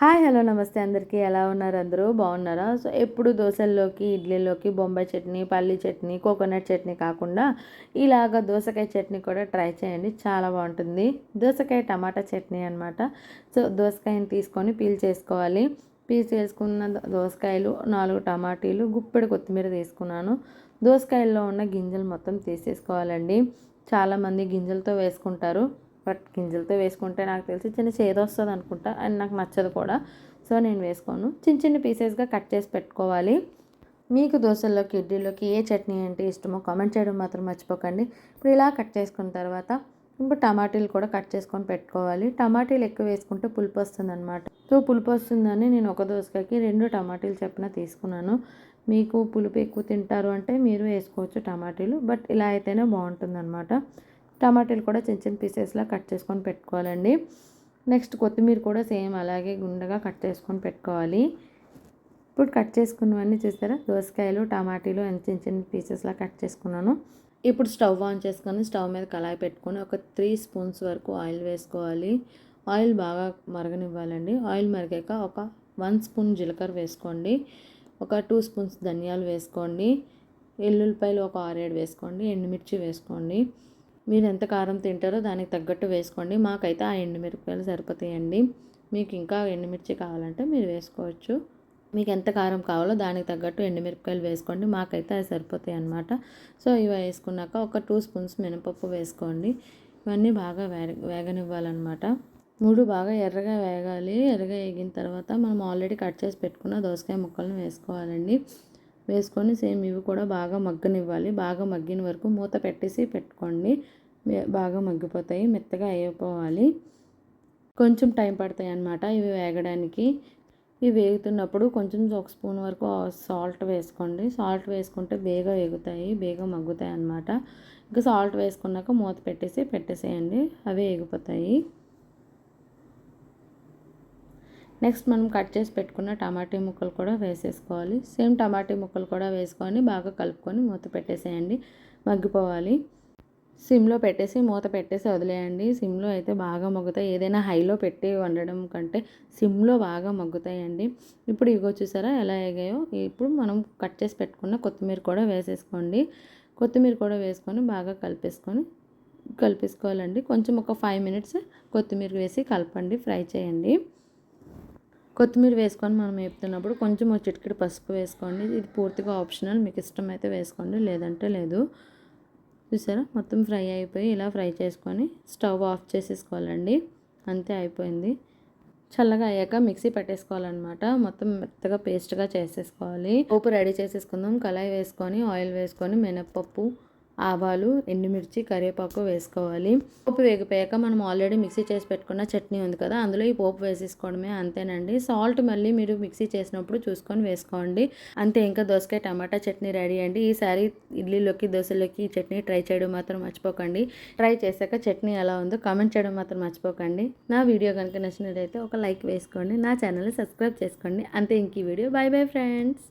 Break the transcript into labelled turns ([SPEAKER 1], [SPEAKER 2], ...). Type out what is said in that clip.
[SPEAKER 1] Hi hello నమస్తే అందరికీ ఎలా ఉన్నారు? అందరూ బాగున్నారా? సో ఎప్పుడు దోశల్లోకి ఇడ్లీలోకి బొంబాయి చట్నీ, పల్లీ చట్నీ, కోకోనట్ చట్నీ కాకుండా ఇలాగ దోసకాయ చట్నీ కూడా ట్రై చేయండి. చాలా బాగుంటుంది. దోసకాయ టమాటా చట్నీ అనమాట. సో దోసకాయని తీసుకొని పీల్ చేసుకోవాలి. పీల్ చేసుకున్న దోసకాయలు 4 టమాటీలు, గుప్పెడు కొత్తిమీర తీసుకున్నాను. దోసకాయల్లో ఉన్న గింజలు మొత్తం తీసేసుకోవాలండి. చాలామంది గింజలతో వేసుకుంటారు. బట్ గింజలతో వేసుకుంటే నాకు తెలిసి చిన్న చేదొస్తుంది అనుకుంటా, అండ్ నాకు నచ్చదు కూడా. సో నేను వేసుకోను. చిన్న చిన్న పీసెస్గా కట్ చేసి పెట్టుకోవాలి. మీకు దోశల్లోకి ఇడ్లీలోకి ఏ చట్నీ అంటే ఇష్టమో కామెంట్ చేయడం మాత్రం మర్చిపోకండి. ఇప్పుడు ఇలా కట్ చేసుకున్న తర్వాత ఇప్పుడు టమాటీలు కూడా కట్ చేసుకొని పెట్టుకోవాలి. టమాటీలు ఎక్కువ వేసుకుంటే పులుపు వస్తుంది అనమాట. సో పులుపు వస్తుందని నేను ఒక దోసకాయకి 2 టమాటీలు చొప్పున తీసుకున్నాను. మీకు పులుపు ఎక్కువ తింటారు అంటే మీరు వేసుకోవచ్చు టమాటీలు, బట్ ఇలా అయితేనే బాగుంటుంది అనమాట. టమాటాలు కూడా చిన్న చిన్న పీసెస్లా కట్ చేసుకొని పెట్టుకోవాలండి. నెక్స్ట్ కొత్తిమీర కూడా సేమ్ అలాగే గుండగా కట్ చేసుకొని పెట్టుకోవాలి. ఇప్పుడు కట్ చేసుకున్నవన్నీ చూసారా, దోసకాయలు టమాటీలు అండ్ చిన్న చిన్న పీసెస్లా కట్ చేసుకున్నాను. ఇప్పుడు స్టవ్ ఆన్ చేసుకొని స్టవ్ మీద కళాయి పెట్టుకొని ఒక 3 స్పూన్స్ వరకు ఆయిల్ వేసుకోవాలి. ఆయిల్ బాగా మరగనివ్వాలండి. ఆయిల్ మరిగాక ఒక 1 స్పూన్ జీలకర్ర వేసుకోండి. ఒక 2 స్పూన్స్ ధనియాలు వేసుకోండి. ఎల్లుల్లిపాయలు ఒక 6-7 వేసుకోండి. ఎండుమిర్చి వేసుకోండి. మీరు ఎంత కారం తింటారో దానికి తగ్గట్టు వేసుకోండి. మాకైతే ఆ ఎండుమిరపకాయలు సరిపోతాయండి. మీకు ఇంకా ఎండుమిర్చి కావాలంటే మీరు వేసుకోవచ్చు. మీకు ఎంత కారం కావాలో దానికి తగ్గట్టు ఎండుమిరపకాయలు వేసుకోండి. మాకైతే అవి సరిపోతాయి అన్నమాట. సో ఇవి వేసుకున్నాక ఒక 2 స్పూన్స్ మినపప్పు వేసుకోండి. ఇవన్నీ బాగా వేగనివ్వాలన్నమాట. 3 బాగా ఎర్రగా వేగాలి. ఎర్రగా వేగిన తర్వాత మనం ఆల్రెడీ కట్ చేసి పెట్టుకున్న దోసకాయ ముక్కలను వేసుకోవాలండి. వేసుకొని సేమ్ ఇవి కూడా బాగా మగ్గనివ్వాలి. బాగా మగ్గిన వరకు మూత పెట్టేసి పెట్టుకోండి. బాగా మగ్గిపోతాయి, మెత్తగా అయిపోవాలి. కొంచెం టైం పడతాయి అన్నమాట ఇవి వేగడానికి. ఇవి వేగుతున్నప్పుడు కొంచెం ఒక స్పూన్ వరకు సాల్ట్ వేసుకోండి. సాల్ట్ వేసుకుంటే బేగా వేగుతాయి, బేగా మగ్గుతాయి అన్నమాట. ఇంకా సాల్ట్ వేసుకున్నాక మూత పెట్టేసేయండి, అవి వేగిపోతాయి. నెక్స్ట్ మనం కట్ చేసి పెట్టుకున్న టమాటీ ముక్కలు కూడా వేసేసుకోవాలి. సేమ్ టమాటీ ముక్కలు కూడా వేసుకొని బాగా కలుపుకొని మూత పెట్టేసేయండి, మగ్గిపోవాలి. సిమ్లో పెట్టేసి మూత పెట్టేసి వదిలేయండి. సిమ్లో అయితే బాగా మగ్గుతాయి. ఏదైనా హైలో పెట్టి వండడం కంటే సిమ్లో బాగా మగ్గుతాయండి. ఇప్పుడు ఇగో చూసారా ఎలా వేగాయో. ఇప్పుడు మనం కట్ చేసి పెట్టుకున్న కొత్తిమీర కూడా వేసేసుకోండి. కొత్తిమీర కూడా వేసుకొని బాగా కలిపేసుకోవాలండి. కొంచెం ఒక 5 మినిట్స్ కొత్తిమీర వేసి కలపండి, ఫ్రై చేయండి. కొత్తిమీర వేసుకొని మనం వేపుతున్నప్పుడు కొంచెం ఒక చిటికెడు పసుపు వేసుకోండి. ఇది పూర్తిగా ఆప్షనల్, మీకు ఇష్టమైతే వేసుకోండి, లేదంటే లేదు. చూసారా మొత్తం ఫ్రై అయిపోయి ఇలా ఫ్రై చేసుకొని స్టవ్ ఆఫ్ చేసేసుకోవాలండి. అంతే, అయిపోయింది. చల్లగా అయ్యాక మిక్సీ పెట్టేసుకోవాలన్నమాట. మొత్తం మెత్తగా పేస్ట్గా చేసేసుకోవాలి. పోపు రెడీ చేసేసుకుందాం. కళాయి వేసుకొని ఆయిల్ వేసుకొని మినప్పప్పు, ఆవాలు, ఎండుమిర్చి, కరివేపాకు వేసుకోవాలి. పోపు వేగిపోయాక మనం ఆల్రెడీ మిక్సీ చేసి పెట్టుకున్న చట్నీ ఉంది కదా, అందులో ఈ పోపు వేసేసుకోవడమే, అంతేనండి. సాల్ట్ మళ్ళీ మీరు మిక్సీ చేసినప్పుడు చూసుకొని వేసుకోండి. అంతే, ఇంకా దోసకాయ టమాటా చట్నీ రెడీ అండి. ఈసారి ఇడ్లీలోకి దోశలోకి ఈ చట్నీ ట్రై చేయడం మాత్రం మర్చిపోకండి. ట్రై చేశాక చట్నీ ఎలా ఉందో కామెంట్ చేయడం మాత్రం మర్చిపోకండి. నా వీడియో కనుక నచ్చినట్లయితే ఒక లైక్ వేసుకోండి, నా ఛానల్ని సబ్స్క్రైబ్ చేసుకోండి. అంతే, ఇంక ఈ వీడియో. Bye bye friends.